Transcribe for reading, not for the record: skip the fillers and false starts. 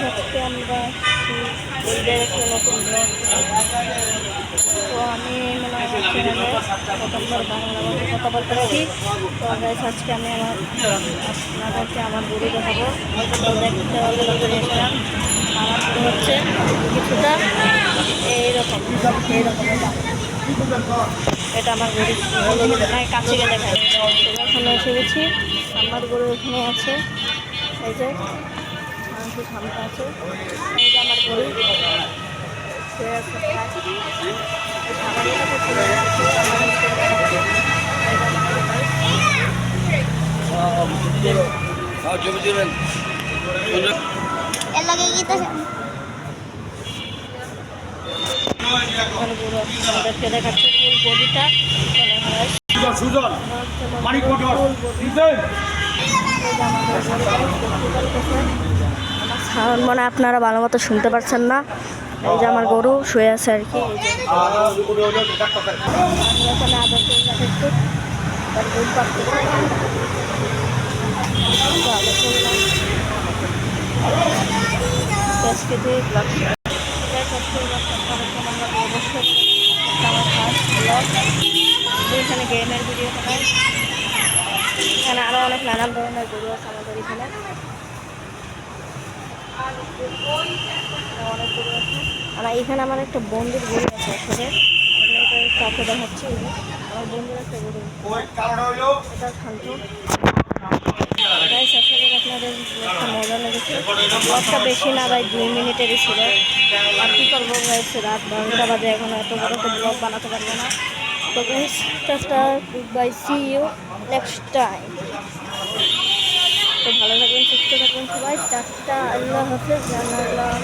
আজকে আমরা ঈদের একটা নতুন ব্লগ। তো আমি মনে হয় চ্যানেলে প্রথমবার বাংলা ভাষায় কথা বলতেছি। তো গাইস আজকে আমি আপনাদেরকে আমার গরু দেখাবো। তো দেখতে হবে এসেছিলাম আমার গরু হচ্ছে কিছুটা এইরকম এটা আমার গরু কাছে গিয়ে দেখায়। এখানে এসে গেছি, আমার গরু এখানে আছে, এই যে সামনে আছে, এই যে আমার গরু আমাদেরকে দেখাচ্ছে ফুল বডিটা সাউন্ড মানে আপনারা ভালো মতো শুনতে পারছেন না। এই যে আমার গরু শুয়ে আছে আর কি। এখানে গেমের ভিডিও হয়, এখানে আরো অনেক নানান ধরনের গরু আছে আমাদের এখানে, অনেক গরু আছে। আমার এখানে আমার একটা বন্ধুর গরু আছে, আসলে কাউকে দেখাচ্ছি। আমার বন্ধুর একটা গরু, এটা শান্ত। আসলে আপনাদের ব্লগটা মজা লেগেছে। ব্লগটা বেশি না ভাই, 2 মিনিটেরই ছিল। আর কি করবো গাইস, রাত 12টা বাজে, এখন এত বড় একটা ব্লগ বানাতে পারবো না। তো guys tata, good bye, see you next time. তো ভালো থাকবেন, সুস্থ থাকবেন সবাই, টাটা, আল্লাহ হাফেজ, জানালাম।